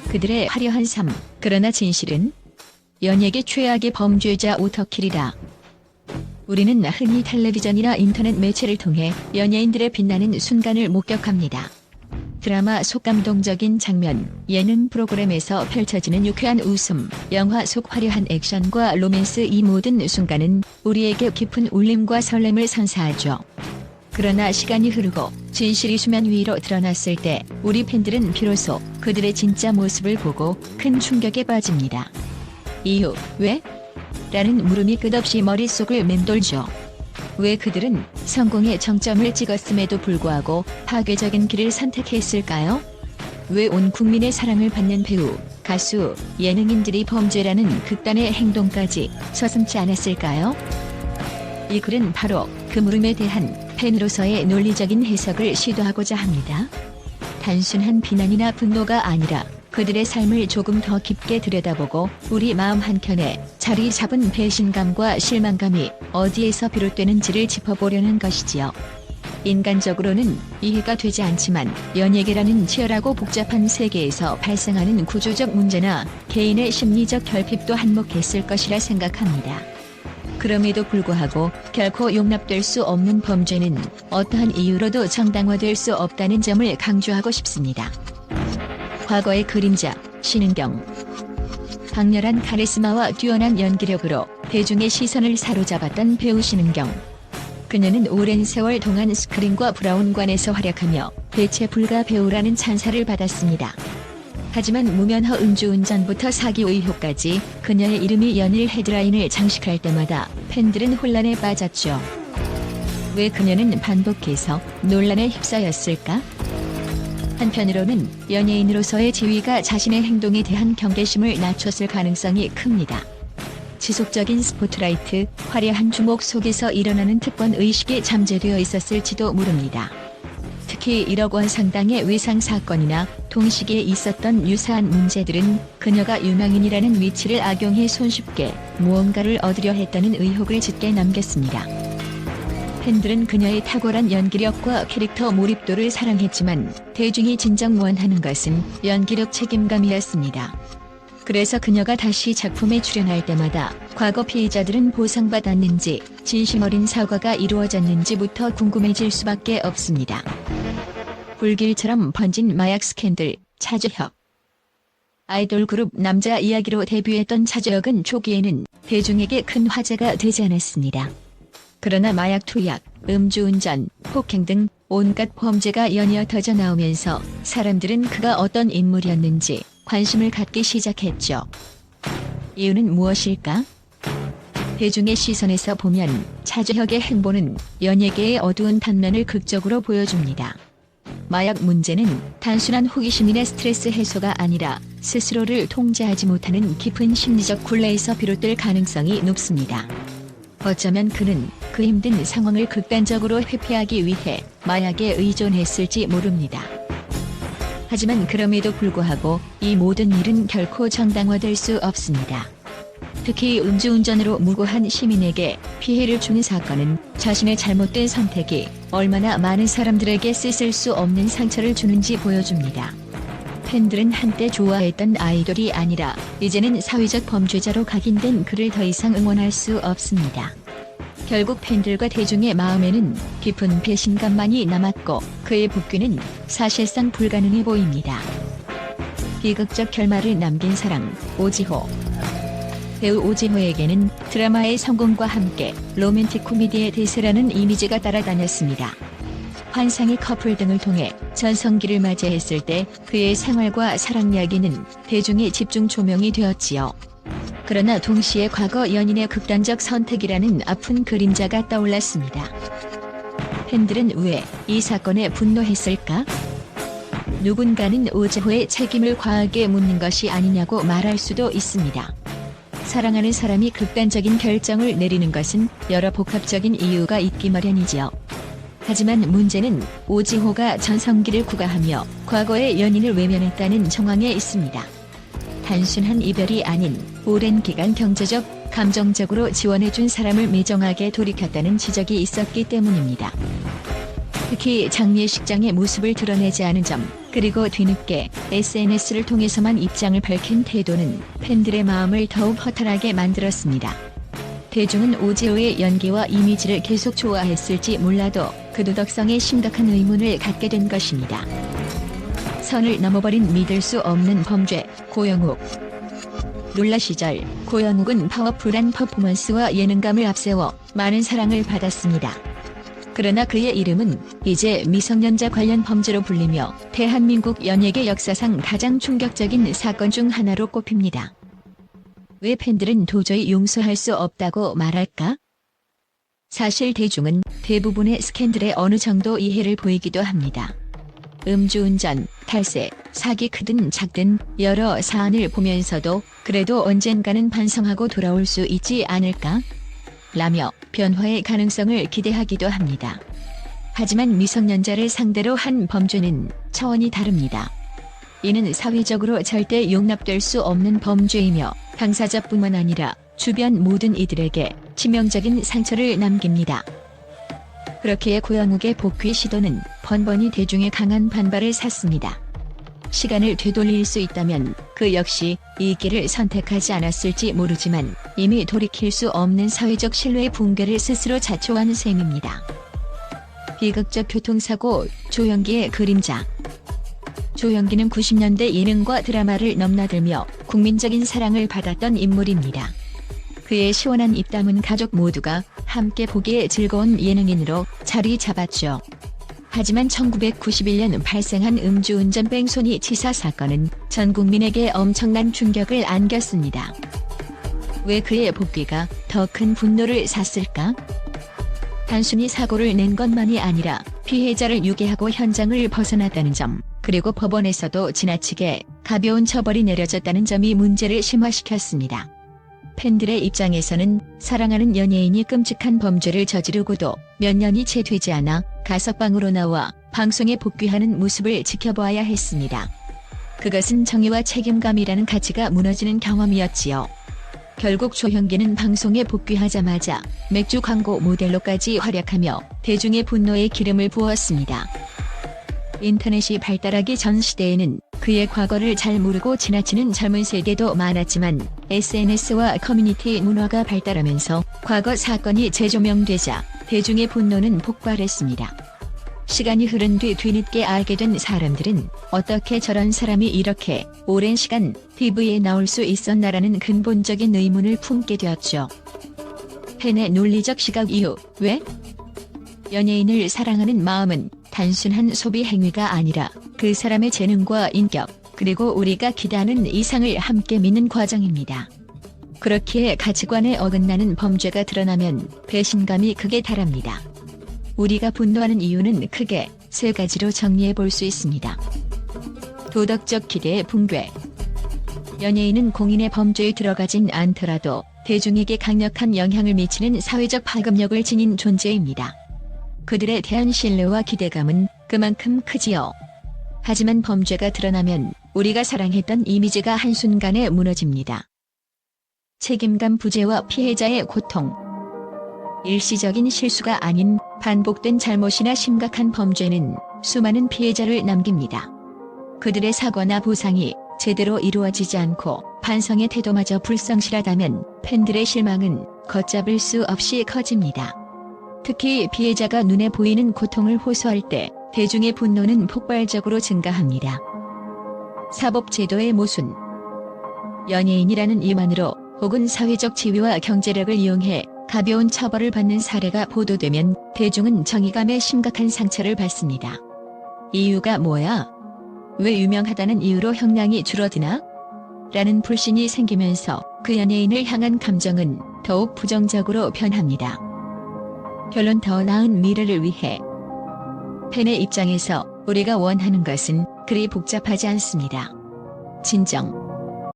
그들의 화려한 삶, 그러나 진실은 연예계 최악의 범죄자 오터킬이다. 우리는 흔히 텔레비전이나 인터넷 매체를 통해 연예인들의 빛나는 순간을 목격합니다. 드라마 속 감동적인 장면, 예능 프로그램에서 펼쳐지는 유쾌한 웃음, 영화 속 화려한 액션과 로맨스, 이 모든 순간은 우리에게 깊은 울림과 설렘을 선사하죠. 그러나 시간이 흐르고 진실이 수면 위로 드러났을 때 우리 팬들은 비로소 그들의 진짜 모습을 보고 큰 충격에 빠집니다. 이유, 왜? 라는 물음이 끝없이 머릿속을 맴돌죠. 왜 그들은 성공의 정점을 찍었음에도 불구하고 파괴적인 길을 선택했을까요? 왜 온 국민의 사랑을 받는 배우, 가수, 예능인들이 범죄라는 극단의 행동까지 서슴지 않았을까요? 이 글은 바로 그 물음에 대한 팬으로서의 논리적인 해석을 시도하고자 합니다. 단순한 비난이나 분노가 아니라 그들의 삶을 조금 더 깊게 들여다보고 우리 마음 한켠에 자리 잡은 배신감과 실망감이 어디에서 비롯되는지를 짚어보려는 것이지요. 인간적으로는 이해가 되지 않지만 연예계라는 치열하고 복잡한 세계에서 발생하는 구조적 문제나 개인의 심리적 결핍도 한몫했을 것이라 생각합니다. 그럼에도 불구하고 결코 용납될 수 없는 범죄는 어떠한 이유로도 정당화될 수 없다는 점을 강조하고 싶습니다. 과거의 그림자, 신은경. 강렬한 카리스마와 뛰어난 연기력으로 대중의 시선을 사로잡았던 배우 신은경. 그녀는 오랜 세월 동안 스크린과 브라운관에서 활약하며 대체 불가 배우라는 찬사를 받았습니다. 하지만 무면허 음주운전부터 사기 의혹까지 그녀의 이름이 연일 헤드라인을 장식할 때마다 팬들은 혼란에 빠졌죠. 왜 그녀는 반복해서 논란에 휩싸였을까? 한편으로는 연예인으로서의 지위가 자신의 행동에 대한 경계심을 낮췄을 가능성이 큽니다. 지속적인 스포트라이트, 화려한 주목 속에서 일어나는 특권 의식에 잠재되어 있었을지도 모릅니다. 특히 1억 원 상당의 외상 사건이나 동시기에 있었던 유사한 문제들은 그녀가 유명인이라는 위치를 악용해 손쉽게 무언가를 얻으려 했다는 의혹을 짙게 남겼습니다. 팬들은 그녀의 탁월한 연기력과 캐릭터 몰입도를 사랑했지만 대중이 진정 원하는 것은 연기력 책임감이었습니다. 그래서 그녀가 다시 작품에 출연할 때마다 과거 피해자들은 보상받았는지 진심 어린 사과가 이루어졌는지부터 궁금해질 수밖에 없습니다. 불길처럼 번진 마약 스캔들, 차주혁. 아이돌 그룹 남자 이야기로 데뷔했던 차주혁은 초기에는 대중에게 큰 화제가 되지 않았습니다. 그러나 마약 투약, 음주운전, 폭행 등 온갖 범죄가 연이어 터져 나오면서 사람들은 그가 어떤 인물이었는지 관심을 갖기 시작했죠. 이유는 무엇일까? 대중의 시선에서 보면 차주혁의 행보는 연예계의 어두운 단면을 극적으로 보여줍니다. 마약 문제는 단순한 호기심이나 스트레스 해소가 아니라 스스로를 통제하지 못하는 깊은 심리적 굴레에서 비롯될 가능성이 높습니다. 어쩌면 그는 그 힘든 상황을 극단적으로 회피하기 위해 마약에 의존했을지 모릅니다. 하지만 그럼에도 불구하고 이 모든 일은 결코 정당화될 수 없습니다. 특히 음주운전으로 무고한 시민에게 피해를 주는 사건은 자신의 잘못된 선택이 얼마나 많은 사람들에게 씻을 수 없는 상처를 주는지 보여줍니다. 팬들은 한때 좋아했던 아이돌이 아니라 이제는 사회적 범죄자로 각인된 그를 더 이상 응원할 수 없습니다. 결국 팬들과 대중의 마음에는 깊은 배신감만이 남았고 그의 복귀는 사실상 불가능해 보입니다. 비극적 결말을 남긴 사랑, 오지호. 배우 오지호에게는 드라마의 성공과 함께 로맨틱 코미디의 대세라는 이미지가 따라다녔습니다. 환상의 커플 등을 통해 전성기를 맞이했을 때 그의 생활과 사랑 이야기는 대중의 집중 조명이 되었지요. 그러나 동시에 과거 연인의 극단적 선택이라는 아픈 그림자가 떠올랐습니다. 팬들은 왜 이 사건에 분노했을까? 누군가는 오지호의 책임을 과하게 묻는 것이 아니냐고 말할 수도 있습니다. 사랑하는 사람이 극단적인 결정을 내리는 것은 여러 복합적인 이유가 있기 마련이지요. 하지만 문제는 오지호가 전성기를 구가하며 과거의 연인을 외면했다는 정황에 있습니다. 단순한 이별이 아닌 오랜 기간 경제적, 감정적으로 지원해준 사람을 매정하게 돌이켰다는 지적이 있었기 때문입니다. 특히 장례식장의 모습을 드러내지 않은 점, 그리고 뒤늦게 SNS를 통해서만 입장을 밝힌 태도는 팬들의 마음을 더욱 허탈하게 만들었습니다. 대중은 오지호의 연기와 이미지를 계속 좋아했을지 몰라도 그 도덕성에 심각한 의문을 갖게 된 것입니다. 선을 넘어버린 믿을 수 없는 범죄, 고영욱. 룰라 시절 고영욱은 파워풀한 퍼포먼스와 예능감을 앞세워 많은 사랑을 받았습니다. 그러나 그의 이름은 이제 미성년자 관련 범죄로 불리며 대한민국 연예계 역사상 가장 충격적인 사건 중 하나로 꼽힙니다. 왜 팬들은 도저히 용서할 수 없다고 말할까? 사실 대중은 대부분의 스캔들에 어느 정도 이해를 보이기도 합니다. 음주운전, 탈세, 사기 크든 작든 여러 사안을 보면서도 그래도 언젠가는 반성하고 돌아올 수 있지 않을까? 라며 변화의 가능성을 기대하기도 합니다. 하지만 미성년자를 상대로 한 범죄는 차원이 다릅니다. 이는 사회적으로 절대 용납될 수 없는 범죄이며 당사자뿐만 아니라 주변 모든 이들에게 치명적인 상처를 남깁니다. 그렇기에 고영욱의 복귀 시도는 번번이 대중의 강한 반발을 샀습니다. 시간을 되돌릴 수 있다면 그 역시 이 길을 선택하지 않았을지 모르지만 이미 돌이킬 수 없는 사회적 신뢰의 붕괴를 스스로 자초한 셈입니다. 비극적 교통사고, 조연기의 그림자. 조연기는 90년대 예능과 드라마를 넘나들며 국민적인 사랑을 받았던 인물입니다. 그의 시원한 입담은 가족 모두가 함께 보기에 즐거운 예능인으로 자리 잡았죠. 하지만 1991년 발생한 음주운전 뺑소니 치사 사건은 전 국민에게 엄청난 충격을 안겼습니다. 왜 그의 복귀가 더 큰 분노를 샀을까? 단순히 사고를 낸 것만이 아니라 피해자를 유괴하고 현장을 벗어났다는 점, 그리고 법원에서도 지나치게 가벼운 처벌이 내려졌다는 점이 문제를 심화시켰습니다. 팬들의 입장에서는 사랑하는 연예인이 끔찍한 범죄를 저지르고도 몇 년이 채 되지 않아 가석방으로 나와 방송에 복귀하는 모습을 지켜보아야 했습니다. 그것은 정의와 책임감이라는 가치가 무너지는 경험이었지요. 결국 조현기는 방송에 복귀하자마자 맥주 광고 모델로까지 활약하며 대중의 분노에 기름을 부었습니다. 인터넷이 발달하기 전 시대에는 그의 과거를 잘 모르고 지나치는 젊은 세대도 많았지만 SNS와 커뮤니티 문화가 발달하면서 과거 사건이 재조명되자 대중의 분노는 폭발했습니다. 시간이 흐른 뒤 뒤늦게 알게 된 사람들은 어떻게 저런 사람이 이렇게 오랜 시간 TV에 나올 수 있었나라는 근본적인 의문을 품게 되었죠. 팬의 논리적 시각 이유, 왜? 연예인을 사랑하는 마음은 단순한 소비 행위가 아니라 그 사람의 재능과 인격, 그리고 우리가 기대하는 이상을 함께 믿는 과정입니다. 그렇기에 가치관에 어긋나는 범죄가 드러나면 배신감이 극에 달합니다. 우리가 분노하는 이유는 크게 세 가지로 정리해 볼 수 있습니다. 도덕적 기대의 붕괴. 연예인은 공인의 범죄에 들어가진 않더라도 대중에게 강력한 영향을 미치는 사회적 파급력을 지닌 존재입니다. 그들에 대한 신뢰와 기대감은 그만큼 크지요. 하지만 범죄가 드러나면 우리가 사랑했던 이미지가 한순간에 무너집니다. 책임감 부재와 피해자의 고통. 일시적인 실수가 아닌 반복된 잘못이나 심각한 범죄는 수많은 피해자를 남깁니다. 그들의 사과나 보상이 제대로 이루어지지 않고 반성의 태도마저 불성실하다면 팬들의 실망은 걷잡을 수 없이 커집니다. 특히 피해자가 눈에 보이는 고통을 호소할 때 대중의 분노는 폭발적으로 증가합니다. 사법제도의 모순. 연예인이라는 이유만으로 혹은 사회적 지위와 경제력을 이용해 가벼운 처벌을 받는 사례가 보도되면 대중은 정의감에 심각한 상처를 받습니다. 이유가 뭐야? 왜 유명하다는 이유로 형량이 줄어드나? 라는 불신이 생기면서 그 연예인을 향한 감정은 더욱 부정적으로 변합니다. 결론, 더 나은 미래를 위해 팬의 입장에서 우리가 원하는 것은 그리 복잡하지 않습니다. 진정.